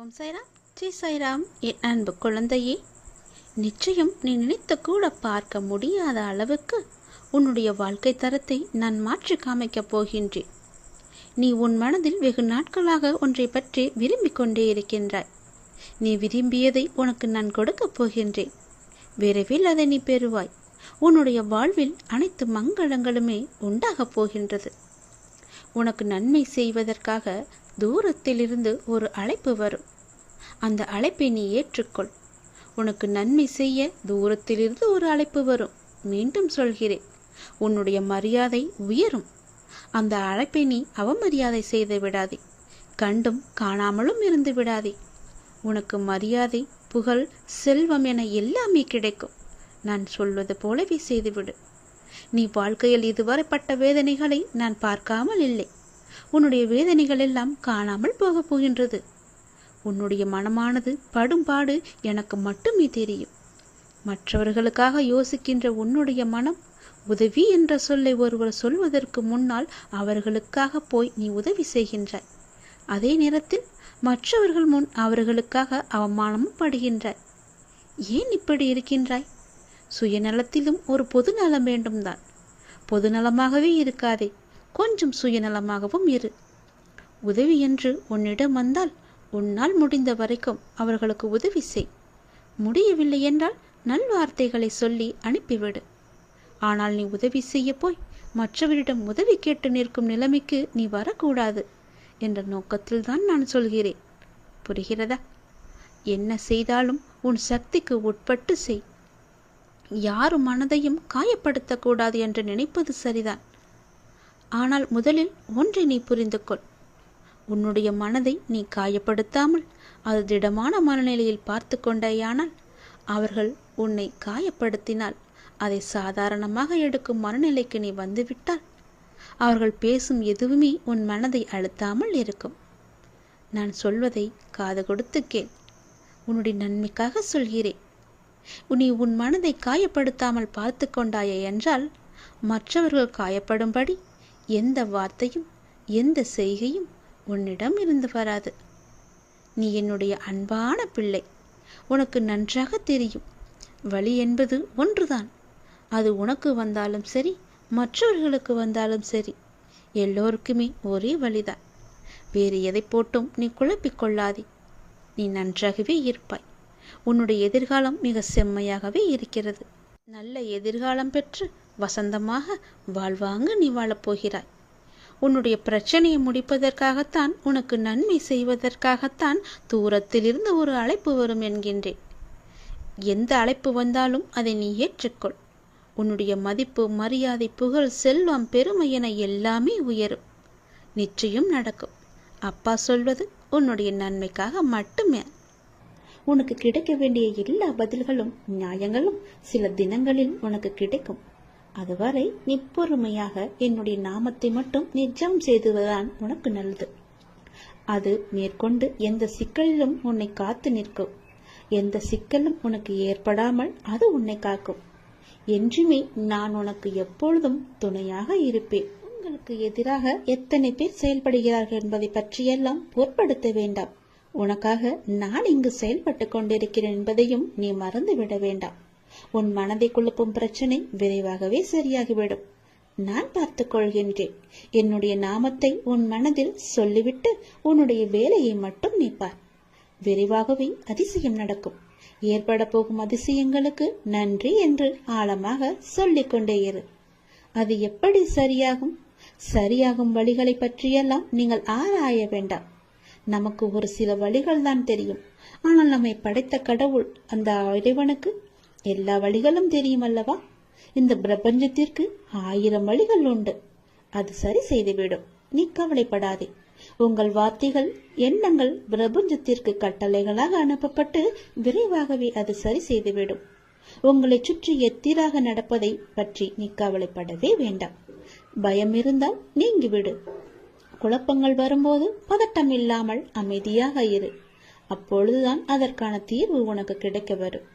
ஓம் சாய்ராம், ஜெய் சாய்ராம். என் அன்பு குழந்தையே, நிச்சயம் நீ நினைத்து கூட பார்க்க முடியாத அளவுக்கு உன்னுடைய வாழ்க்கை தரத்தை நான் மாற்றி காமிக்கப் போகின்றேன். நீ உன் மனதில் வெகு நாட்களாக ஒன்றை பற்றி விரும்பிக் கொண்டே இருக்கின்றாய். நீ விரும்பியதை உனக்கு நான் கொடுக்கப் போகின்றேன். விரைவில் அதை நீ பெறுவாய். உன்னுடைய வாழ்வில் அனைத்து மங்களங்களுமே உண்டாகப் போகின்றது. உனக்கு நன்மை செய்வதற்காக தூரத்திலிருந்து ஒரு அழைப்பு வரும். அந்த அழைப்பை நீ ஏற்றுக்கொள். உனக்கு நன்மை செய்ய தூரத்திலிருந்து ஒரு அழைப்பு வரும். மீண்டும் சொல்கிறேன், உன்னுடைய மரியாதை உயரும். அந்த அழைப்பை நீ அவமரியாதை செய்து விடாதே. கண்டும் காணாமலும் இருந்து விடாதே. உனக்கு மரியாதை, புகழ், செல்வம் என எல்லாமே கிடைக்கும். நான் சொல்வது போலவே செய்துவிடு. நீ வாழ்க்கையில் இதுவரை பட்ட வேதனைகளை நான் பார்க்காமல் இல்லை. உன்னுடைய வேதனைகள் எல்லாம் காணாமல் போகப் போகின்றது. உன்னுடைய மனமானது படும்பாடு எனக்கு மட்டுமே தெரியும். மற்றவர்களுக்காக யோசிக்கின்ற உன்னுடைய மனம் உதவி என்ற சொல்லை ஒருவர் சொல்வதற்கு முன்னால் அவர்களுக்காக போய் நீ உதவி செய்கின்றாய். அதே நேரத்தில் மற்றவர்கள் முன் அவர்களுக்காக அவமானமும் படுகின்றாய். ஏன் இப்படி இருக்கின்றாய்? சுயநலத்திலும் ஒரு பொதுநலம் வேண்டும் தான். பொதுநலமாகவே இருக்காதே, கொஞ்சம் சுயநலமாகவும் இரு. உதவி என்று உன்னிடம் வந்தால் உன்னால் முடிந்த வரைக்கும் அவர்களுக்கு உதவி செய். முடியவில்லை என்றால் நல்வார்த்தைகளை சொல்லி அனுப்பிவிடு. ஆனால் நீ உதவி செய்ய போய் மற்றவரிடம் உதவி கேட்டு நிற்கும் நிலைமைக்கு நீ வரக்கூடாது என்ற நோக்கத்தில் தான் நான் சொல்கிறேன். புரிகிறதா? என்ன செய்தாலும் உன் சக்திக்கு உட்பட்டு செய். யாரும் மனதையும் காயப்படுத்தக்கூடாது என்று நினைப்பது சரிதான். ஆனால் முதலில் ஒன்றை நீ புரிந்து கொள். உன்னுடைய மனதை நீ காயப்படுத்தாமல் அது திடமான மனநிலையில் பார்த்து கொண்டேயானால், அவர்கள் உன்னை காயப்படுத்தினால் அதை சாதாரணமாக எடுக்கும் மனநிலைக்கு நீ வந்துவிட்டால், அவர்கள் பேசும் எதுவுமே உன் மனதை அழுத்தாமல் இருக்கும். நான் சொல்வதை காது கொடுத்து கேள். உன்னுடைய நன்மைக்காக சொல்கிறேன். நீ உன் மனதை காயப்படுத்தாமல் பார்த்து கொண்டாயே என்றால், மற்றவர்கள் காயப்படும்படி எந்த வார்த்தையும் எந்த செய்கையும் உன்னிடம் இருந்து வராது. நீ என்னுடைய அன்பான பிள்ளை. உனக்கு நன்றாக தெரியும், வலி என்பது ஒன்றுதான். அது உனக்கு வந்தாலும் சரி, மற்றவர்களுக்கு வந்தாலும் சரி, எல்லோருக்குமே ஒரே வழிதான். வேறு எதை போட்டும் நீ குழப்பிக் கொள்ளாதே. நீ நன்றாகவே இருப்பாய். உன்னுடைய எதிர்காலம் மிக செம்மையாகவே இருக்கிறது. நல்ல எதிர்காலம் பெற்று வசந்தமாக வாழ்வாங்க நீ வாழப்போகிறாய். உன்னுடைய பிரச்சனையை முடிப்பதற்காகத்தான், உனக்கு நன்மை செய்வதற்காகத்தான் தூரத்திலிருந்து ஒரு அழைப்பு வரும் என்கின்றேன். எந்த அழைப்பு வந்தாலும் அதை நீ ஏற்றுக்கொள். உன்னுடைய மதிப்பு, மரியாதை, புகழ், செல்வம், பெருமை என எல்லாமே உயரும். நிச்சயம் நடக்கும். அப்பா சொல்வது உன்னுடைய நன்மைக்காக மட்டுமே. உனக்கு கிடைக்க வேண்டிய எல்லா பதில்களும் நியாயங்களும் சில தினங்களில் உனக்கு கிடைக்கும். அதுவரை நீ பொறுமையாக என்னுடைய நாமத்தை மட்டும் நிஜம் செய்துவதுதான் உனக்கு நல்லது. அது மேற்கொண்டு எந்த சிக்கலிலும் உன்னை காத்து நிற்கும். எந்த சிக்கலும் உனக்கு ஏற்படாமல் அது உன்னை காக்கும். என்றுமே நான் உனக்கு எப்பொழுதும் துணையாக இருப்பேன். உங்களுக்கு எதிராக எத்தனை பேர் செயல்படுகிறார்கள் என்பதை பற்றியெல்லாம் பொருட்படுத்த வேண்டாம். உனக்காக நான் இங்கு செயல்பட்டு கொண்டிருக்கிறேன் என்பதையும் நீ மறந்துவிட வேண்டாம். உன் மனதை குழப்பும் பிரச்சனை விரைவாகவே சரியாகிவிடும். நான் பார்த்துக் கொள்கின்றேன். என்னுடைய நாமத்தை உன் மனதில் சொல்லிவிட்டு உன்னுடைய வேலையை மட்டும் நீ பார். விரைவாகவே அதிசயம் நடக்கும். ஏற்பட போகும் அதிசயங்களுக்கு நன்றி என்று ஆழமாக சொல்லிக் கொண்டே இரு. அது எப்படி சரியாகும்? சரியாகும் வழிகளை பற்றியெல்லாம் நீங்கள் ஆராய வேண்டாம். நமக்கு ஒரு சில வழிகள் தான் தெரியும். ஆனால் நம்மை படைத்த கடவுள், அந்த இறைவனுக்கு எல்லா வழிகளும் தெரியும் அல்லவா? இந்த பிரபஞ்சத்திற்கு 1000 வழிகள் உண்டு. அது சரி செய்துவிடும். நீ கவலைப்படாதே. உங்கள் வார்த்தைகள், எண்ணங்கள் பிரபஞ்சத்திற்கு கட்டளைகளாக அனுப்பப்பட்டு விரைவாகவே அது சரி செய்துவிடும். உங்களை சுற்றி எத்திராக நடப்பதை பற்றி நீ கவலைப்படவே வேண்டாம். பயம் இருந்தால் நீங்கிவிடு. குழப்பங்கள் வரும்போது பதட்டம் இல்லாமல் அமைதியாக இரு. அப்பொழுதுதான் அதற்கான தீர்வு உனக்கு கிடைக்க வரும்.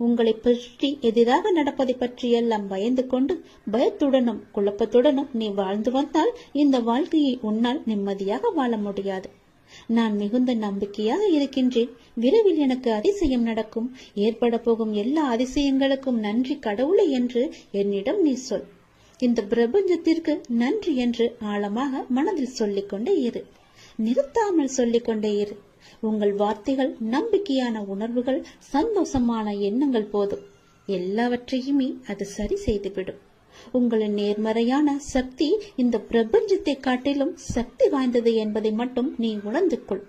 உங்களை பற்றி எதிராக நடப்பதை பற்றியெல்லாம் பயந்து கொண்டு பயத்துடனும் குழப்பத்துடனும் நீ வாழ்ந்து வந்தால் இந்த வாழ்க்கையை உன்னால் நிம்மதியாக வாழ முடியாது. நான் மிகுந்த நம்பிக்கையாக இருக்கின்றேன். விரைவில் எனக்கு அதிசயம் நடக்கும். ஏற்பட போகும் எல்லா அதிசயங்களுக்கும் நன்றி கடவுளே என்று என்னிடம் நீ சொல். இந்த பிரபஞ்சத்திற்கு நன்றி என்று ஆழமாக மனதில் சொல்லிக்கொண்டே இரு. நிறுத்தாமல் சொல்லிக்கொண்டே இரு. உங்கள் வார்த்தைகள் நம்பிக்கையான உணர்வுகள், சந்தோஷமான எண்ணங்கள் போதும். எல்லாவற்றையுமே அது சரி செய்துவிடும். உங்களின் நேர்மறையான சக்தி இந்த பிரபஞ்சத்தை காட்டிலும் சக்தி வாய்ந்தது என்பதை மட்டும் நீ உணர்ந்து கொள்.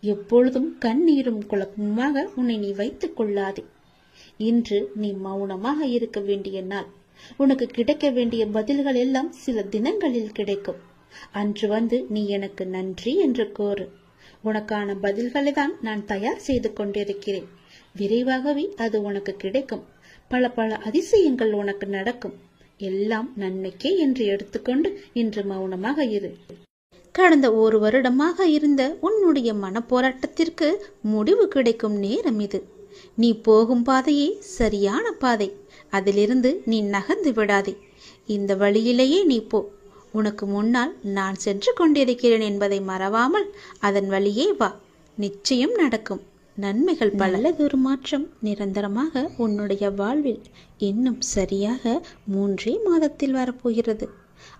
எப்பொழுதும் கண்ணீரும் குழப்பமாக உன்னை நீ வைத்துக் கொள்ளாதே. இன்று நீ மௌனமாக இருக்க வேண்டிய நாள். உனக்கு கிடைக்க வேண்டிய பதில்கள் எல்லாம் சில தினங்களில் கிடைக்கும். அன்று வந்து நீ எனக்கு நன்றி என்று கோரு. உனக்கான பதில்களை தான் நான் தயார் செய்து கொண்டிருக்கிறேன். விரைவாகவே அது உனக்கு கிடைக்கும். பல பல அதிசயங்கள் உனக்கு நடக்கும். எல்லாம் நன்மைக்கே என்று எடுத்துக்கொண்டு இன்று மௌனமாக இரு. கடந்த 1 வருடமாக இருந்த உன்னுடைய மனப்போராட்டத்திற்கு முடிவு கிடைக்கும் நேரம் இது. நீ போகும் பாதையே சரியான பாதை. அதிலிருந்து நீ நகர்ந்து விடாதே. இந்த வழியிலேயே நீ போ. உனக்கு முன்னால் நான் சென்று கொண்டிருக்கிறேன் என்பதை மறவாமல் அதன் வழியே வா. நிச்சயம் நடக்கும். நன்மைகள் பல. நல்லதொரு மாற்றம் நிரந்தரமாக உன்னுடைய வாழ்வில் இன்னும் சரியாக 3 மாதத்தில் வரப்போகிறது.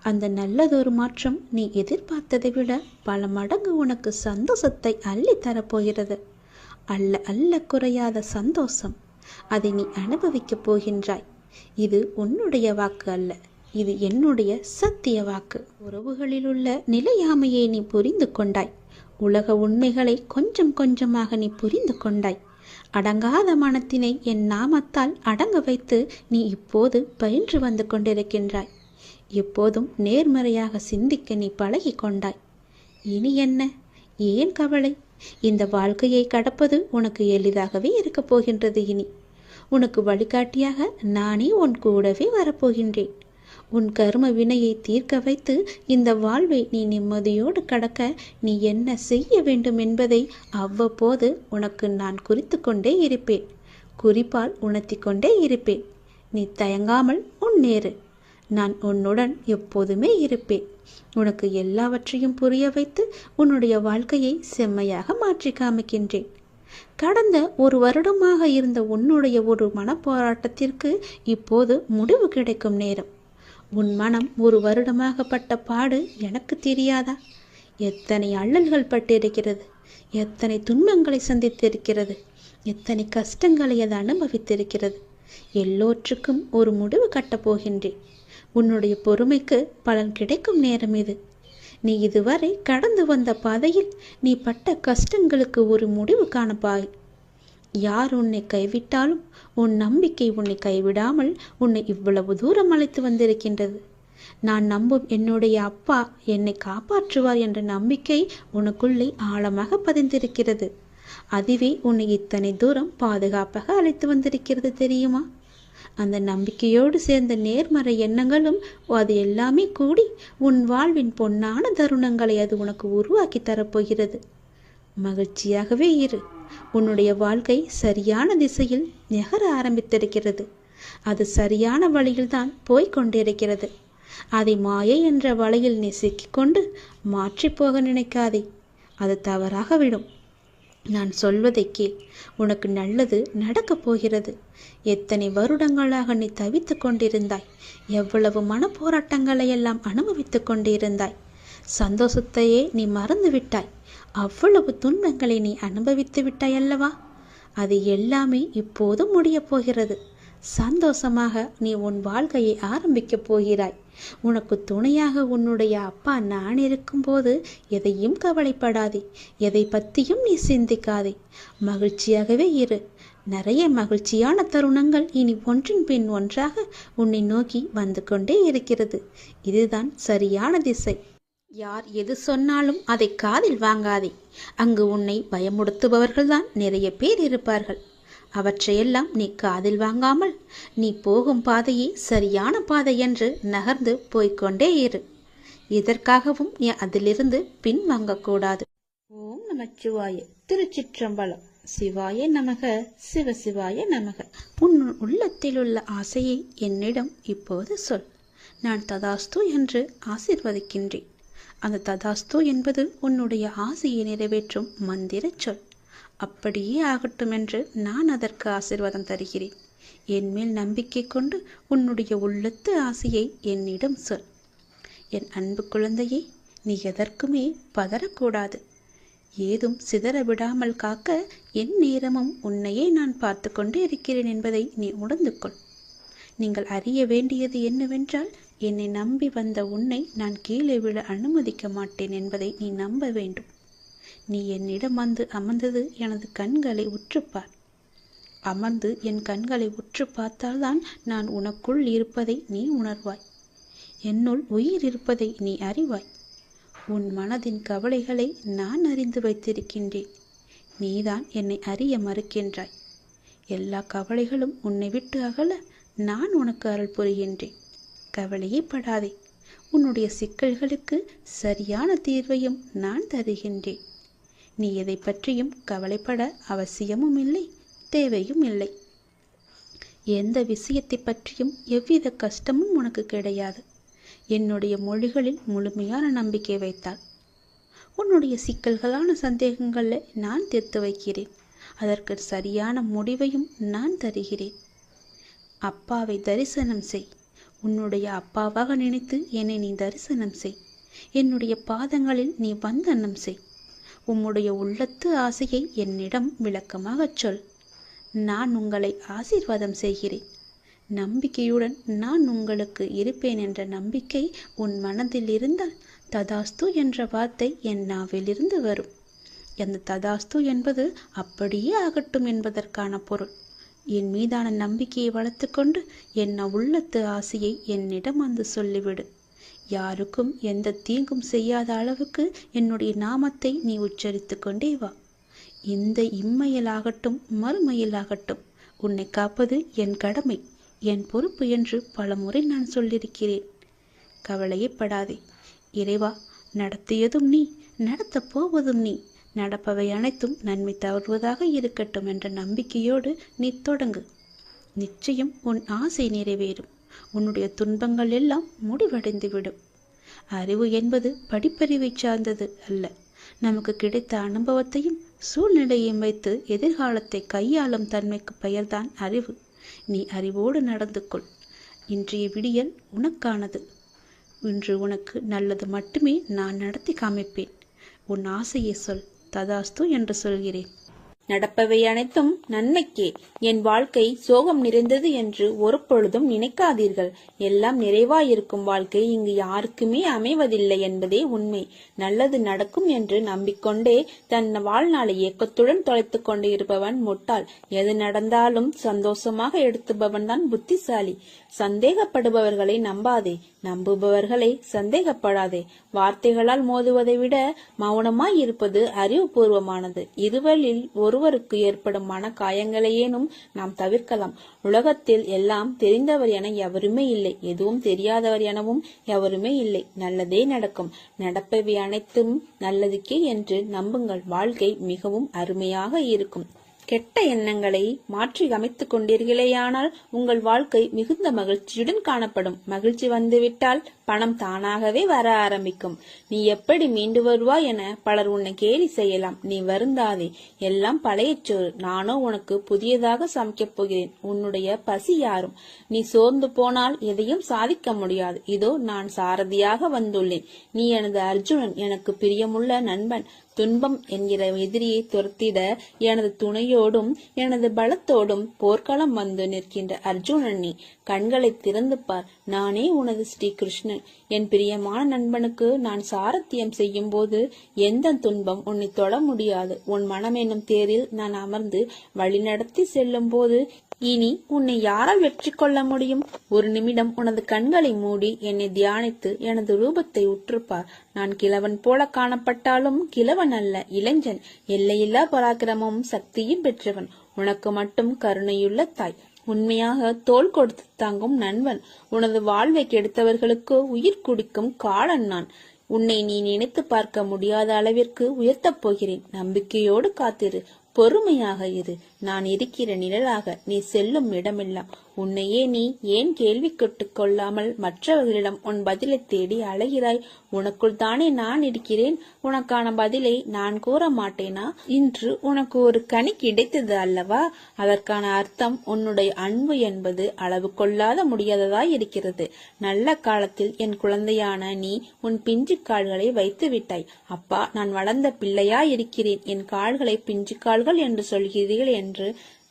அந்த நல்லதொரு மாற்றம் நீ எதிர்பார்த்ததை விட பல மடங்கு உனக்கு சந்தோஷத்தை அள்ளி தரப்போகிறது. அல்ல அல்ல குறையாத சந்தோஷம். அதை நீ அனுபவிக்கப் போகின்றாய். இது உன்னுடைய வாக்கு அல்ல, இது என்னுடைய சத்திய வாக்கு. உறவுகளில் உள்ள நிலையாமையை நீ புரிந்து கொண்டாய். உலக உண்மைகளை கொஞ்சம் கொஞ்சமாக நீ புரிந்து கொண்டாய். அடங்காத மனத்தினை என் நாமத்தால் அடங்க வைத்து நீ இப்போது பயின்று வந்து கொண்டிருக்கின்றாய். எப்போதும் நேர்மறையாக சிந்திக்க நீ பழகி கொண்டாய். இனி என்ன? ஏன் கவலை? இந்த வாழ்க்கையை கடப்பது உனக்கு எளிதாகவே இருக்கப் போகின்றது. இனி உனக்கு வழிகாட்டியாக நானே உன் கூடவே வரப்போகின்றேன். உன் கர்ம வினையை தீர்க்க வைத்து இந்த வாழ்வை நீ நிம்மதியோடு கடக்க நீ என்ன செய்ய வேண்டும் என்பதை அவ்வப்போது உனக்கு நான் குறித்து கொண்டே இருப்பேன். குறிப்பால் உணர்த்தி கொண்டே இருப்பேன். நீ தயங்காமல் முன்னேறு. நான் உன்னுடன் எப்போதுமே இருப்பேன். உனக்கு எல்லாவற்றையும் புரிய வைத்து உன்னுடைய வாழ்க்கையை செம்மையாக மாற்றி காமிக்கின்றேன். கடந்த 1 வருடமாக இருந்த உன்னுடைய ஒரு மனப்போராட்டத்திற்கு இப்போது முடிவு கிடைக்கும் நேரம். உன் மனம் 1 வருடமாக பட்ட பாடு எனக்கு தெரியாதா? எத்தனை அல்லல்கள் பட்டிருக்கிறது, எத்தனை துன்பங்களை சந்தித்திருக்கிறது, எத்தனை கஷ்டங்களை அது அனுபவித்திருக்கிறது. எல்லோற்றுக்கும் ஒரு முடிவு கட்டப் போகின்றேன். உன்னுடைய பொறுமைக்கு பலன் கிடைக்கும் நேரம் இது. நீ இதுவரை கடந்து வந்த பாதையில் நீ பட்ட கஷ்டங்களுக்கு ஒரு முடிவு காணப்பாய். யார் உன்னை கைவிட்டாலும் உன் நம்பிக்கை உன்னை கைவிடாமல் உன்னை இவ்வளவு தூரம் அழைத்து வந்திருக்கின்றது. நான் நம்பும் என்னுடைய அப்பா என்னை காப்பாற்றுவார் என்ற நம்பிக்கை உனக்குள்ளே ஆழமாக பதிந்திருக்கிறது. அதுவே உன்னை இத்தனை தூரம் பாதுகாப்பாக அழைத்து வந்திருக்கிறது தெரியுமா? அந்த நம்பிக்கையோடு சேர்ந்த நேர்மறை எண்ணங்களும் அது எல்லாமே கூடி உன் வாழ்வின் பொன்னான தருணங்களை அது உனக்கு உருவாக்கி தரப்போகிறது. மகிழ்ச்சியாகவே இரு. உன்னுடைய வாழ்க்கை சரியான திசையில் நகர ஆரம்பித்திருக்கிறது. அது சரியான வழியில்தான் போய்கொண்டிருக்கிறது. அதை மாயை என்ற வலையில் நீ சிக்கிக்கொண்டு மாற்றி போக நினைக்காதே. அது தவறாக விடும். நான் சொல்வதை கேள். உனக்கு நல்லது நடக்கப் போகிறது. எத்தனை வருடங்களாக நீ தவித்து கொண்டிருந்தாய். எவ்வளவு மனப்போராட்டங்களை எல்லாம் அனுபவித்து கொண்டிருந்தாய். சந்தோஷத்தையே நீ மறந்து விட்டாய். அவ்வளவு துன்பங்களை நீ அனுபவித்து விட்டாய் அல்லவா? அது எல்லாமே இப்போது முடியப் போகிறது. சந்தோஷமாக நீ உன் வாழ்க்கையை ஆரம்பிக்கப் போகிறாய். உனக்கு துணையாக உன்னுடைய அப்பா நான் இருக்கும்போது எதையும் கவலைப்படாதே. எதை பற்றியும் நீ சிந்திக்காதே. மகிழ்ச்சியாகவே இரு. நிறைய மகிழ்ச்சியான தருணங்கள் இனி ஒன்றின் பின் ஒன்றாக உன்னை நோக்கி வந்து கொண்டே இருக்கிறது. இதுதான் சரியான திசை. யார் எது சொன்னாலும் அதை காதில் வாங்காதே. அங்கு உன்னை பயமுறுத்துபவர்கள்தான் நிறைய பேர் இருப்பார்கள். அவற்றையெல்லாம் நீ காதில் வாங்காமல் நீ போகும் பாதையே சரியான பாதை என்று நகர்ந்து போய்கொண்டே இரு. இதற்காகவும் நீ அதிலிருந்து பின் வாங்கக்கூடாது. ஓம் நமச்சிவாய. திருச்சிற்றம்பலம். சிவாய நமக. சிவ சிவாய நமக. உன் உள்ளத்தில் உள்ள ஆசையை என்னிடம் இப்போது சொல். நான் ததாஸ்து என்று ஆசீர்வதிக்கின்றேன். அந்த ததாஸ்து என்பது உன்னுடைய ஆசையை நிறைவேற்றும் மந்திர சொல். அப்படியே ஆகட்டும் என்று நான் அதற்கு ஆசீர்வாதம் தருகிறேன். என் மேல் நம்பிக்கை கொண்டு உன்னுடைய உள்ளத்து ஆசையை என்னிடம் சொல். என் அன்பு குழந்தையே, நீ எதற்குமே பதறக்கூடாது. ஏதும் சிதற விடாமல் காக்க என் நேரமும் உன்னையே நான் பார்த்து கொண்டு இருக்கிறேன் என்பதை நீ உணர்ந்து கொள். நீங்கள் அறிய வேண்டியது என்னவென்றால், என்னை நம்பி வந்த உன்னை நான் கீழே விழ அனுமதிக்க மாட்டேன் என்பதை நீ நம்ப வேண்டும். நீ என்னிடம் வந்து அமர்ந்தது எனது கண்களை உற்றுப்பார். அமர்ந்து என் கண்களை உற்று பார்த்தால்தான் நான் உனக்குள் இருப்பதை நீ உணர்வாய். என்னுள் உயிர் இருப்பதை நீ அறிவாய். உன் மனதின் கவலைகளை நான் அறிந்து வைத்திருக்கின்றேன். நீதான் என்னை அறிய மறுக்கின்றாய். எல்லா கவலைகளும் உன்னை விட்டு அகல நான் உனக்கு அருள் புரிகின்றேன். கவலையே படாதே. உன்னுடைய சிக்கல்களுக்கு சரியான தீர்வையும் நான் தருகின்றேன். நீ எதை பற்றியும் கவலைப்பட அவசியமும் இல்லை, தேவையும் இல்லை. எந்த விஷயத்தை பற்றியும் எவ்வித கஷ்டமும் உனக்கு கிடையாது. என்னுடைய மொழிகளில் முழுமையான நம்பிக்கை வைத்தால் உன்னுடைய சிக்கல்களான சந்தேகங்களை நான் தீர்த்து வைக்கிறேன். அதற்கு சரியான முடிவையும் நான் தருகிறேன். அப்பாவை தரிசனம் செய். உன்னுடைய அப்பாவாக நினைத்து என்னை நீ தரிசனம் செய். என்னுடைய பாதங்களில் நீ வந்தனம் செய். உம்முடைய உள்ளத்து ஆசையை என்னிடம் விளக்கமாகச் சொல். நான் உங்களை ஆசீர்வாதம் செய்கிறேன். நம்பிக்கையுடன் நான் உங்களுக்கு இருப்பேன் என்ற நம்பிக்கை உன் மனதில் இருந்தால் ததாஸ்து என்ற வார்த்தை என் நாவிலிருந்து வரும். அந்த ததாஸ்து என்பது அப்படியே ஆகட்டும் என்பதற்கான பொருள். என் மீதான நம்பிக்கையை வளர்த்து கொண்டு என் உள்ளத்து ஆசையை என்னிடம் வந்து சொல்லிவிடு. யாருக்கும் எந்த தீங்கும் செய்யாத அளவுக்கு என்னுடைய நாமத்தை நீ உச்சரித்து கொண்டே வா. இந்த இம்மையிலாகட்டும் மறுமையிலாகட்டும் உன்னை காப்பது என் கடமை, என் பொறுப்பு என்று பலமுறை நான் சொல்லியிருக்கிறேன். கவலையே படாதே. இறைவா, நடத்தியதும் நீ, நடத்தப் போவதும் நீ. நடப்பவை அனைத்தும் நன்மை தருவதாக இருக்கட்டும் என்ற நம்பிக்கையோடு நீ தொடங்கு. நிச்சயம் உன் ஆசை நிறைவேறும். உன்னுடைய துன்பங்கள் எல்லாம் முடிவடைந்துவிடும். அறிவு என்பது படிப்பறிவை சார்ந்தது அல்ல. நமக்கு கிடைத்த அனுபவத்தையும் சூழ்நிலையையும் வைத்து எதிர்காலத்தை கையாளும் தன்மைக்கு பெயர்தான் அறிவு. நீ அறிவோடு நடந்து கொள். இன்றைய விடியல் உனக்கானது. இன்று உனக்கு நல்லது மட்டுமே நான் நடத்தி காமிப்பேன். உன் ஆசையை சொல். ததாஸ்து என்று சொல்கிறேன். நடப்பவை அனைத்தும் நன்மைக்கே. என் வாழ்க்கை சோகம் நிறைந்தது என்று ஒரு பொழுதும் நினைக்காதீர்கள். எல்லாம் நிறைவாயிருக்கும் வாழ்க்கை இங்கு யாருக்குமே அமைவதில்லை என்பதே உண்மை. நல்லது நடக்கும் என்று நம்பிக்கொண்டே தன் வாழ்நாளை ஏக்கத்துடன் தொலைத்து கொண்டு இருப்பவன் முட்டாள். எது நடந்தாலும் சந்தோஷமாக எடுத்துபவன் தான் புத்திசாலி. சந்தேகப்படுபவர்களை நம்பாதே, நம்புபவர்களை சந்தேகப்படாதே. வார்த்தைகளால் மோதுவதை விட மௌனமாய் இருப்பது அறிவுபூர்வமானது. இருவரில் ஒருவருக்கு ஏற்படும் மன காயங்களையேனும் நாம் தவிர்க்கலாம். உலகத்தில் எல்லாம் தெரிந்தவர் என எவருமே இல்லை, எதுவும் தெரியாதவர் எனவும் எவருமே இல்லை. நல்லதே நடக்கும். நடப்பவை அனைத்தும் நல்லதுக்கே என்று நம்புங்கள். வாழ்க்கை மிகவும் அருமையாக இருக்கும். கெட்ட எண்ணங்களை மாற்றி அமைத்துக் கொண்டீர்களேயானால் உங்கள் வாழ்க்கை மிகுந்த மகிழ்ச்சியுடன் காணப்படும். மகிழ்ச்சி வந்துவிட்டால் பணம் தானாகவே வர ஆரம்பிக்கும். நீ எப்படி மீண்டு வருவாய் என பலர் உன்னை கேலி செய்யலாம். நீ வருந்தாதே. எல்லாம் பழைய சோறு. நானோ உனக்கு புதியதாக சமைக்கப் போகிறேன். உன்னுடைய பசி யாரும். நீ சோர்ந்து போனால் எதையும் சாதிக்க முடியாது. இதோ நான் சாரதியாக வந்துள்ளேன். நீ எனது அர்ஜுனன், எனக்கு பிரியமுள்ள நண்பன். துன்பம் என்கிற எதிரியை துரத்திட எனது துணையோடும் எனது பலத்தோடும் போர்க்களம் வந்து நிற்கின்ற அர்ஜுனன் நீ. கண்களை திறந்து பார். நானே உனது ஸ்ரீ கிருஷ்ணன். என் பிரியமான நண்பனுக்கு நான் சாரத்தியம் செய்யும் போது எந்த துன்பம் உன்னை தொட முடியாது. உன் மனம் என்னும் தேரில் நான் அமர்ந்து வழிநடத்தி செல்லும் போது இனி உன்னை யாரால் வெற்றி கொள்ள முடியும்? ஒரு நிமிடம் உனது கண்களை மூடி என்னை தியானித்து எனது ரூபத்தை உற்றுப்பார். நான் கிழவன் போல காணப்பட்டாலும் கிழவன் அல்ல, இளைஞன். எல்லையில்லா பராக்கிரமும் சக்தியும் பெற்றவன். உனக்கு மட்டும் கருணையுள்ள தாய். உண்மையாக தோள் கொடுத்து தாங்கும் நண்பன். உனது வாழ்வை கெடுத்தவர்களுக்கு உயிர் குடிக்கும் காலன் நான். உன்னை நீ நினைத்து பார்க்க முடியாத அளவிற்கு உயர்த்தப் போகிறேன். நம்பிக்கையோடு காத்திரு. பொறுமையாக இரு. நான் இருக்கிற நிழலாக. நீ செல்லும் இடமெல்லாம் உன்னையே நீ ஏன் கேள்வி கேட்டுக் கொள்ளாமல் மற்றவர்களிடம் உன் பதிலை தேடி அலைகிறாய்? உனக்குள் தானே நான் இருக்கிறேன். உனக்கான பதிலை நான் கூற மாட்டேனா? இன்று உனக்கு ஒரு கனி கிடைத்தது அல்லவா? அதற்கான அர்த்தம் உன்னுடைய அன்பு என்பது அளவு கொள்ளாத முடியாததாய் இருக்கிறது. நல்ல காலத்தில் என் குழந்தையான நீ உன் பிஞ்சு கால்களை வைத்து விட்டாய். அப்பா, நான் வளர்ந்த பிள்ளையா இருக்கிறேன், என் கால்களை பிஞ்சு கால்கள் என்று சொல்கிறீர்கள் என்று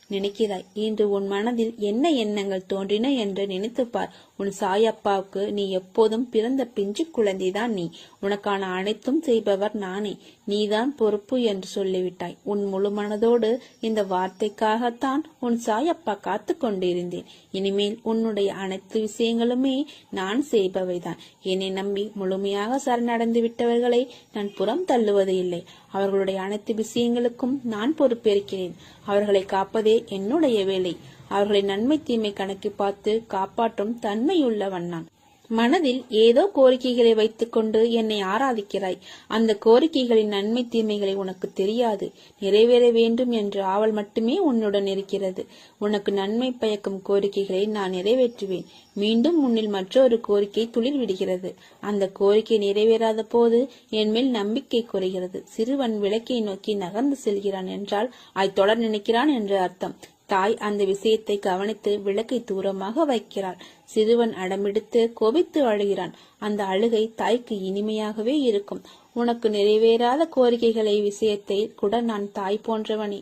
நினைக்கிறாய். இன்று உன் மனதில் என்ன எண்ணங்கள் தோன்றின என்று நினைத்துப்பார். உன் சாயப்பாவுக்கு நீ எப்போதும் பிறந்த பிஞ்சு குழந்தைதான். நீ உனக்கான அனைத்தும் செய்பவர் நானே, நீதான் பொறுப்பு என்று சொல்லிவிட்டாய். உன் முழு மனதோடு இந்த வார்த்தைக்காகத்தான் உன் சாயப்பா காத்து கொண்டிருந்தேன். இனிமேல் உன்னுடைய அனைத்து விஷயங்களுமே நான் செய்பவைதான். என்னை நம்பி முழுமையாக சரணடைந்து விட்டவர்களை நான் புறம் தள்ளுவது இல்லை. அவர்களுடைய அனைத்து விஷயங்களுக்கும் நான் பொறுப்பேற்கிறேன். அவர்களை காப்பதே என்னுடைய வேலை. அவர்களை நன்மை தீமை கணக்கு பார்த்து காப்பாற்றும் தன்மையுள்ளவன் நான். மனதில் ஏதோ கோரிக்கைகளை வைத்துக்கொண்டு என்னை ஆராதிக்கிறாய். அந்த கோரிக்கைகளின் நன்மை தீமைகளை உனக்கு தெரியாது. நிறைவேற வேண்டும் என்ற ஆவல் மட்டுமே உன்னுடன் இருக்கிறது. உனக்கு நன்மை பயக்கும் கோரிக்கைகளை நான் நிறைவேற்றுவேன். மீண்டும் முன்னில் மற்றொரு கோரிக்கை துளிர் விடுகிறது. அந்த கோரிக்கை நிறைவேறாத போது என் மேல் நம்பிக்கை குறைகிறது. சிறுவன் விளக்கை நோக்கி நகர்ந்து செல்கிறான் என்றால் அதை தொடர் நினைக்கிறான் என்று அர்த்தம். தாய் அந்த விஷயத்தை கவனித்து விளக்கை தூரமாக வைக்கிறாள். சிறுவன் அடமெடுத்து கோபித்து அழுகிறான். அந்த அழுகை தாய்க்கு இனிமையாகவே இருக்கும். உனக்கு நிறைவேறாத கோரிக்கைகளை விஷயத்தை கூட நான் தாய் போன்றவனே.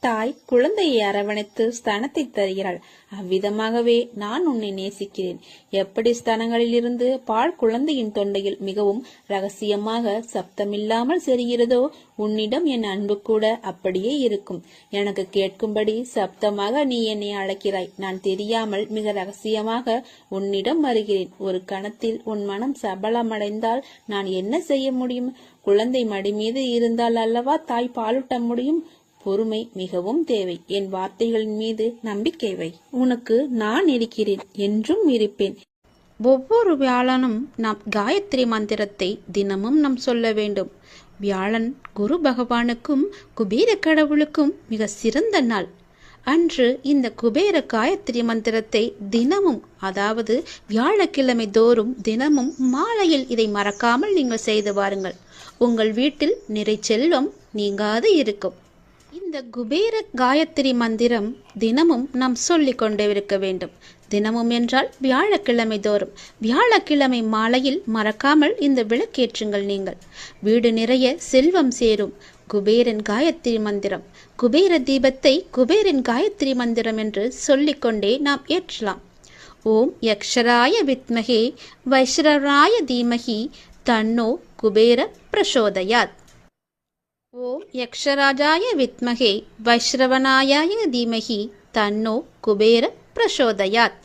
தாய் குழந்தையை அரவணைத்து ஸ்தனத்தை தருகிறாள். அவ்விதமாகவே நான் உன்னை நேசிக்கிறேன். எப்படி ஸ்தனங்களில் இருந்து பால் குழந்தையின் தொண்டையில் மிகவும் ரகசியமாக சப்தமில்லாமல் செல்கிறதோ, உன்னிடம் என் அன்பு கூட அப்படியே இருக்கும். எனக்கு கேட்கும்படி சப்தமாக நீ என்னை அழைக்கிறாய். நான் தெரியாமல் மிக ரகசியமாக உன்னிடம் வருகிறேன். ஒரு கணத்தில் உன் மனம் சபலமடைந்தால் நான் என்ன செய்ய முடியும்? குழந்தை மடி மீது இருந்தால் அல்லவா தாய் பாலூட்ட முடியும். பொறுமை மிகவும் தேவை. என் வார்த்தைகளின் மீது நம்பிக்கை வை. உனக்கு நான் இருக்கிறேன், என்றும் இருப்பேன். ஒவ்வொரு வியாழனும் நாம் காயத்ரி மந்திரத்தை தினமும் நாம் சொல்ல வேண்டும். வியாழன் குரு பகவானுக்கும் குபேர கடவுளுக்கும் மிக சிறந்த நாள். அன்று இந்த குபேர காயத்ரி மந்திரத்தை தினமும், அதாவது வியாழக்கிழமை தோறும் தினமும் மாலையில் இதை மறக்காமல் நீங்கள் செய்து வாருங்கள். உங்கள் வீட்டில் நிறை செல்வம் நீங்காது இருக்கும். இந்த குபேர காயத்ரி மந்திரம் தினமும் நாம் சொல்லிக் கொண்டே இருக்க வேண்டும். தினமும் என்றால் வியாழக்கிழமை தோறும். வியாழக்கிழமை மாலையில் மறக்காமல் இந்த விளக்கேற்றுங்கள். நீங்கள் வீடு நிறைய செல்வம் சேரும். குபேரன் காயத்ரி மந்திரம், குபேர தீபத்தை குபேரன் காயத்ரி மந்திரம் என்று சொல்லிக்கொண்டே நாம் ஏற்றலாம். ஓம் யக்ஷராய வித்மகே வைஷ்ரவனாய தீமகி தன்னோ குபேர பிரசோதயாத். ஓம் யக்ஷராஜாய வித்மகே வைஷ்ரவனாய தீமகி தன்னோ குபேர பிரசோதயாத்.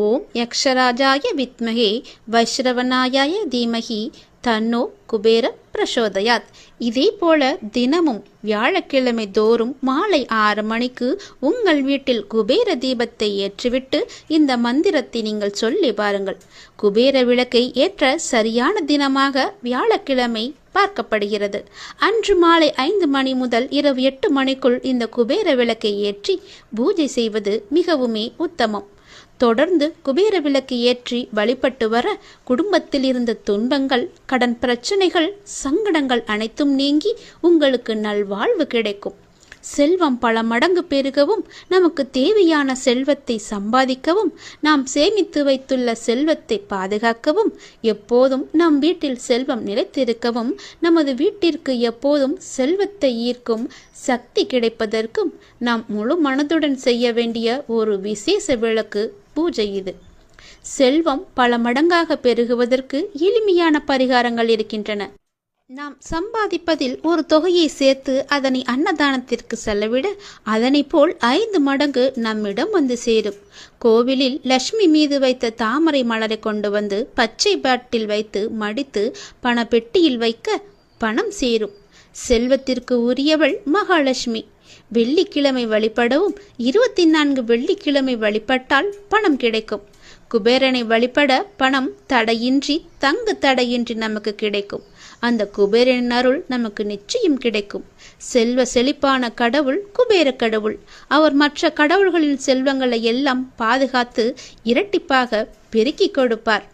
ஓம் யக்ஷராஜாய வித்மகே வைஷ்ரவனாய தீமகி தன்னோ குபேர பிரசோதயாத். இதே போல தினமும் வியாழக்கிழமை தோறும் மாலை 6 மணிக்கு உங்கள் வீட்டில் குபேர தீபத்தை ஏற்றிவிட்டு இந்த மந்திரத்தை நீங்கள் சொல்லி பாருங்கள். குபேர விளக்கை ஏற்ற சரியான தினமாக வியாழக்கிழமை பார்க்கப்படுகிறது. அன்று மாலை 5 மணி முதல் இரவு 8 மணிக்குள் இந்த குபேர விளக்கை ஏற்றி பூஜை செய்வது மிகவுமே உத்தமம். தொடர்ந்து குபேர விளக்கு ஏற்றி வழிபட்டு வர குடும்பத்தில் இருந்த துன்பங்கள், கடன் பிரச்சனைகள், சங்கடங்கள் அனைத்தும் நீங்கி உங்களுக்கு நல்வாழ்வு கிடைக்கும். செல்வம் பல மடங்கு பெருகவும், நமக்கு தேவையான செல்வத்தை சம்பாதிக்கவும், நாம் சேமித்து வைத்துள்ள செல்வத்தை பாதுகாக்கவும், எப்போதும் நம் வீட்டில் செல்வம் நிலைத்திருக்கவும், நமது வீட்டிற்கு எப்போதும் செல்வத்தை ஈர்க்கும் சக்தி கிடைப்பதற்கும் நாம் முழு மனதுடன் செய்ய வேண்டிய ஒரு விசேஷ விளக்கு பூஜை இது. செல்வம் பல மடங்காக பெருகுவதற்கு எளிமையான பரிகாரங்கள் இருக்கின்றன. நாம் சம்பாதிப்பதில் ஒரு தொகையை சேர்த்து அதனை அன்னதானத்திற்கு செலவிட அதனை போல் 5 மடங்கு நம்மிடம் வந்து சேரும். கோவிலில் லட்சுமி மீது வைத்த தாமரை மலரை கொண்டு வந்து பச்சை பாட்டில் வைத்து மடித்து பண பெட்டியில் வைக்க பணம் சேரும். செல்வத்திற்கு உரியவள் மகாலட்சுமி. வெள்ளிக்கிழமை வழிபடவும் 24 வெள்ளிக்கிழமை வழிபட்டால் பணம் கிடைக்கும். குபேரனை வழிபட பணம் தடையின்றி, தங்கு தடையின்றி நமக்கு கிடைக்கும். அந்த குபேரனின் அருள் நமக்கு நிச்சயம் கிடைக்கும். செல்வ செழிப்பான கடவுள் குபேர கடவுள். அவர் மற்ற கடவுள்களின் செல்வங்களை எல்லாம் பாதுகாத்து இரட்டிப்பாக பெருக்கி கொடுப்பார்.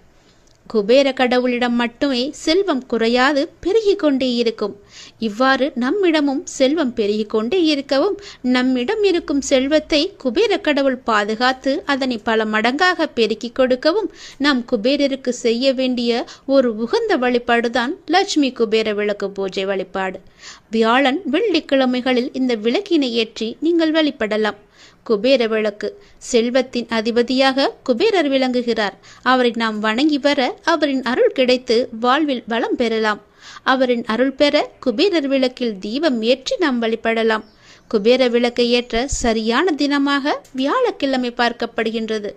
குபேர கடவுளிடம் மட்டுமே செல்வம் குறையாது பெருகிக் கொண்டே இருக்கும். இவ்வாறு நம்மிடமும் செல்வம் பெருகிக் கொண்டே இருக்கவும், நம்மிடம் இருக்கும் செல்வத்தை குபேர கடவுள் பாதுகாத்து அதனை பல மடங்காக பெருக்கிக் கொடுக்கவும் நாம் குபேரருக்கு செய்ய வேண்டிய ஒரு உகந்த வழிபாடுதான் லட்சுமி குபேர விளக்கு பூஜை வழிபாடு. வியாழன் வெள்ளிக்கிழமைகளில் இந்த விளக்கினை ஏற்றி நீங்கள் வழிபடலாம். குபேர விளக்கு செல்வத்தின் அதிபதியாக குபேரர் விளங்குகிறார். அவரை நாம் வணங்கி வர அவரின் அருள் கிடைத்து வாழ்வில் வளம் பெறலாம். அவரின் அருள் பெற குபேரர் விளக்கில் தீபம் ஏற்றி நாம் வழிபடலாம். குபேர விளக்கை ஏற்ற சரியான தினமாக வியாழக்கிழமை பார்க்கப்படுகின்றது.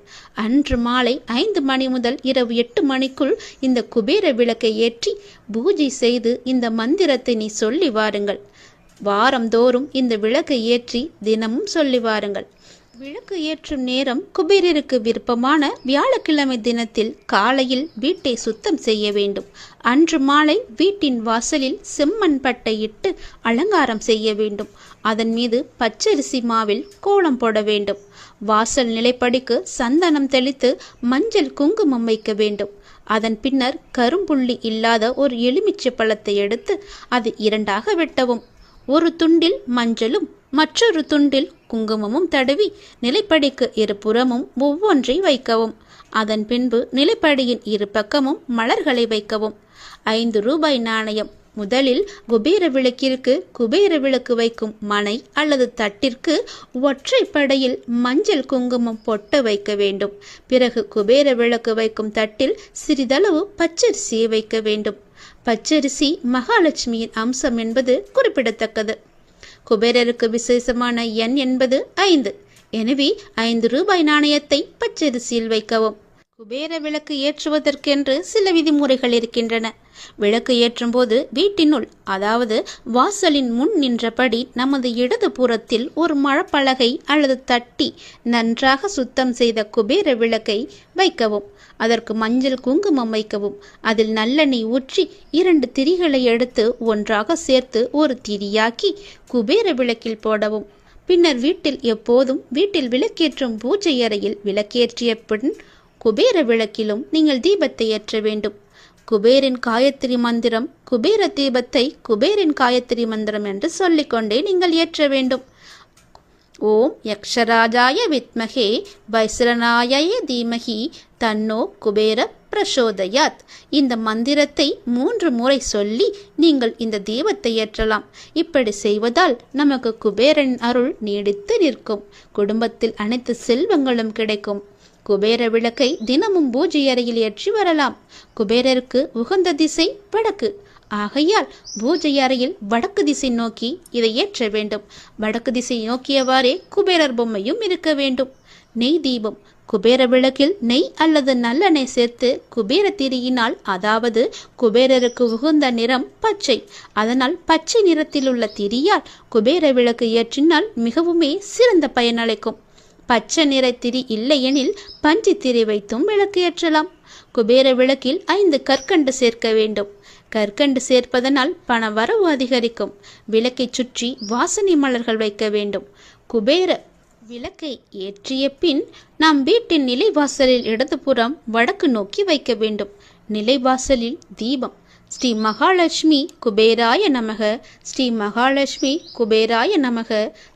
அன்று மாலை 5 மணி முதல் இரவு 8 மணிக்குள் இந்த குபேர விளக்கை ஏற்றி பூஜை செய்து இந்த மந்திரத்தை நீ சொல்லி வாருங்கள். வாரந்தோறும் இந்த விளக்கை ஏற்றி தினமும் சொல்லி வாருங்கள். விளக்கு ஏற்றும் நேரம் குபேரருக்கு விருப்பமான வியாழக்கிழமை தினத்தில் காலையில் வீட்டை சுத்தம் செய்ய வேண்டும். அன்று மாலை வீட்டின் வாசலில் செம்மண் பட்டை இட்டு அலங்காரம் செய்ய வேண்டும். அதன் மீது பச்சரிசி மாவில் கோலம் போட வேண்டும். வாசல் நிலைப்படிக்கு சந்தனம் தெளித்து மஞ்சள் குங்குமம் வைக்க வேண்டும். அதன் பின்னர் கரும்புள்ளி இல்லாத ஒரு எலுமிச்சை பழத்தை எடுத்து அது 2ஆக வெட்டவும். ஒரு துண்டில் மஞ்சளும் மற்றொரு துண்டில் குங்குமமும் தடவி நிலைப்படிக்கு இருபுறமும் ஒவ்வொன்றை வைக்கவும். அதன் பின்பு நிலைப்படியின் இரு பக்கமும் மலர்களை வைக்கவும். 5 ரூபாய் நாணயம். முதலில் குபேர விளக்கிற்கு குபேர விளக்கு வைக்கும் மனை அல்லது தட்டிற்கு ஒற்றைப்படையில் மஞ்சள் குங்குமம் பொட்டு வைக்க வேண்டும். பிறகு குபேர விளக்கு வைக்கும் தட்டில் சிறிதளவு பச்சரிசியை வைக்க வேண்டும். பச்சரிசி மகாலட்சுமியின் அம்சம் என்பது குறிப்பிடத்தக்கது. குபேரருக்கு விசேஷமான எண் என்பது 5. எனவே 5 ரூபாய் நாணயத்தை பச்சரிசியில் வைக்கவும். குபேர விளக்கு ஏற்றுவதற்கென்று சில விதிமுறைகள் இருக்கின்றன. விளக்கு ஏற்றும் போது வீட்டினுள், அதாவது வாசலின் முன் நின்றபடி நமது இடது புறத்தில் ஒரு மரப்பலகை அல்லது தட்டி நன்றாக சுத்தம் செய்த குபேர விளக்கை வைக்கவும். அதற்கு மஞ்சள் குங்குமம் வைக்கவும். அதில் நல்லெண்ணெய் ஊற்றி 2 திரிகளை எடுத்து ஒன்றாக சேர்த்து ஒரு திரியாக்கி குபேர விளக்கில் போடவும். பின்னர் வீட்டில் விளக்கேற்றும் பூஜை அறையில் விளக்கேற்றிய பின் குபேர விளக்கிலும் நீங்கள் தீபத்தை ஏற்ற வேண்டும். குபேரின் காயத்ரி மந்திரம், குபேர தீபத்தை குபேரின் காயத்ரி மந்திரம் என்று சொல்லிக்கொண்டே நீங்கள் ஏற்ற வேண்டும். ஓம் யக்ஷராஜாய வித்மகே வைஸ்ரநாய தீமகி தன்னோ குபேர பிரசோதயாத். இந்த மந்திரத்தை 3 முறை சொல்லி நீங்கள் இந்த தீபத்தை ஏற்றலாம். இப்படி செய்வதால் நமக்கு குபேரன் அருள் நீடித்து நிற்கும். குடும்பத்தில் அனைத்து செல்வங்களும் கிடைக்கும். குபேர விளக்கை தினமும் பூஜை அறையில் ஏற்றி வரலாம். குபேரருக்கு உகந்த திசை வடக்கு. ஆகையால் பூஜை அறையில் வடக்கு திசை நோக்கி இதை ஏற்ற வேண்டும். வடக்கு திசை நோக்கியவாறே குபேரர் பொம்மையும் இருக்க வேண்டும். நெய் தீபம். குபேர விளக்கில் நெய் அல்லது நல்லெண்ணெய் சேர்த்து குபேர திரியினால், அதாவது குபேரருக்கு உகந்த நிறம் பச்சை, அதனால் பச்சை நிறத்தில் உள்ள திரியால் குபேர விளக்கு ஏற்றினால் மிகவுமே சிறந்த பயனளிக்கும். பச்சை நிற திரி இல்லையெனில் பஞ்சு திரி வைத்தும் விளக்கு ஏற்றலாம். குபேர விளக்கில் 5 கற்கண்டு சேர்க்க வேண்டும். கற்கண்டு சேர்ப்பதனால் பண வரவு அதிகரிக்கும். விளக்கை சுற்றி வாசனை மலர்கள் வைக்க வேண்டும். குபேர விளக்கை ஏற்றிய பின் நாம் வீட்டின் நிலைவாசலில் இடதுபுறம் வடக்கு நோக்கி வைக்க வேண்டும். நிலைவாசலில் தீபம். ஸ்ரீ மகாலட்சுமி குபேராய நமக, ஸ்ரீ மகாலட்சுமி குபேராய நமக,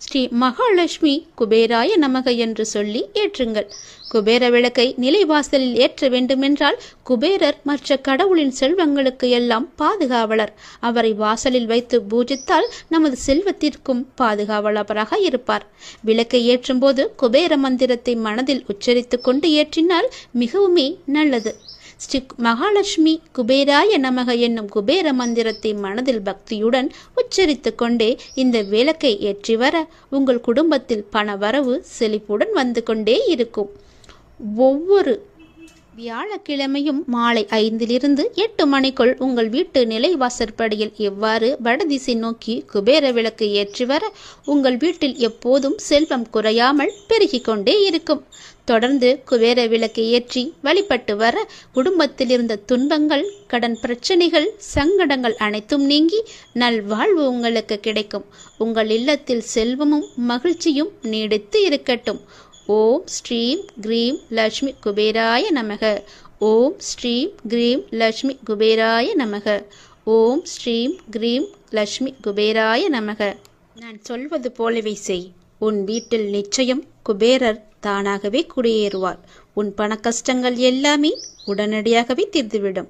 ஸ்ரீ மகாலட்சுமி குபேராய நமக என்று சொல்லி ஏற்றுங்கள். குபேர விளக்கை நிலைவாசலில் ஏற்ற வேண்டுமென்றால் குபேரர் மற்ற கடவுளின் செல்வங்களுக்கு எல்லாம் பாதுகாவலர். அவரை வாசலில் வைத்து பூஜித்தால் நமது செல்வத்திற்கும் பாதுகாவலராக இருப்பார். விளக்கை ஏற்றும் போது குபேர மந்திரத்தை மனதில் உச்சரித்து கொண்டு ஏற்றினால் மிகவுமே நல்லது. ஸ்ரீ மகாலட்சுமி குபேராய நமக என்னும் குபேர மந்திரத்தை மனதில் பக்தியுடன் உச்சரித்து கொண்டே இந்த விளக்கை ஏற்றி வர உங்கள் குடும்பத்தில் பண வரவு செழிப்புடன் வந்து கொண்டே இருக்கும். ஒவ்வொரு வியாழக்கிழமையும் மாலை 5 to 8 மணிக்குள் உங்கள் வீட்டு நிலைவாசற்படியில் எவ்வாறு வடதிசை நோக்கி குபேர விளக்கு ஏற்றி வர உங்கள் வீட்டில் எப்போதும் செல்வம் குறையாமல் பெருகிக் கொண்டே இருக்கும். தொடர்ந்து குபேர விளக்கை ஏற்றி வழிபட்டு வர குடும்பத்தில் இருந்த துன்பங்கள், கடன் பிரச்சனைகள், சங்கடங்கள் அனைத்தும் நீங்கி நல்வாழ்வு உங்களுக்கு கிடைக்கும். உங்கள் இல்லத்தில் செல்வமும் மகிழ்ச்சியும் நீடித்து இருக்கட்டும். ஓம் ஸ்ரீம் கிரீம் லட்சுமி குபேராய நமக. ஓம் ஸ்ரீம் கிரீம் லக்ஷ்மி குபேராய நமக. ஓம் ஸ்ரீம் கிரீம் லக்ஷ்மி குபேராய நமக. நான் சொல்வது போலவே செய். உன் வீட்டில் நிச்சயம் குபேரர் தானாகவே குடியேறுவார். உன் பண கஷ்டங்கள் எல்லாமே உடனடியாகவே தீர்ந்துவிடும்.